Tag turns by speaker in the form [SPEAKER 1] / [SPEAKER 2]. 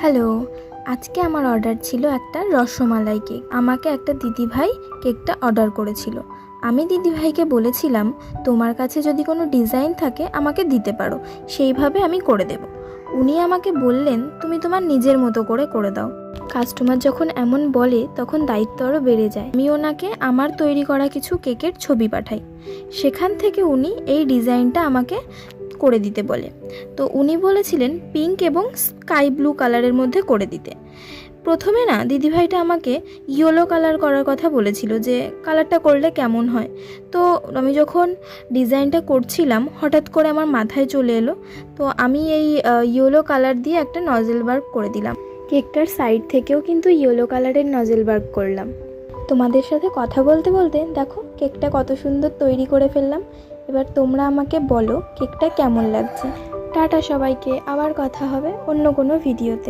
[SPEAKER 1] Hello, আজকে আমার order ছিল একটা রসমালাই কেক। আমাকে একটা দিদিভাই কেকটা অর্ডার করেছিল। আমি দিদিভাইকে বলেছিলাম, তোমার কাছে যদি কোনো ডিজাইন থাকে আমাকে দিতে পারো, সেইভাবে আমি করে দেব। উনি আমাকে বললেন, তুমি তোমার নিজের মতো করে দাও। কাস্টমার যখন এমন বলে তখন দায়িত্ব আরও বেড়ে যায়। আমি ওনাকে আমার তৈরি করা কিছু কেকের ছবি পাঠাই। সেখান থেকে উনি এই ডিজাইনটা আমাকে করে দিতে বলে। তো উনি বলেছিলেন পিঙ্ক এবং স্কাই ব্লু কালারের মধ্যে করে দিতে। প্রথমে না দিদিভাইটা আমাকে ইয়েলো কালার করার কথা বলেছিল, যে কালারটা করলে কেমন হয়। তো আমি যখন ডিজাইনটা করছিলাম হঠাৎ করে আমার মাথায় চলে এলো, তো আমি এই ইয়েলো কালার দিয়ে একটা নজেল ওয়ার্ক করে দিলাম। কেকটার সাইড থেকেও কিন্তু ইয়েলো কালারের নজেল ওয়ার্ক করলাম। তোমাদের সাথে কথা বলতে বলতে দেখো কেকটা কত সুন্দর তৈরি করে ফেললাম। এবার তোমরা আমাকে বলো কেকটা কেমন লাগছে। টাটা সবাইকে, আবার কথা হবে অন্য কোনো ভিডিওতে।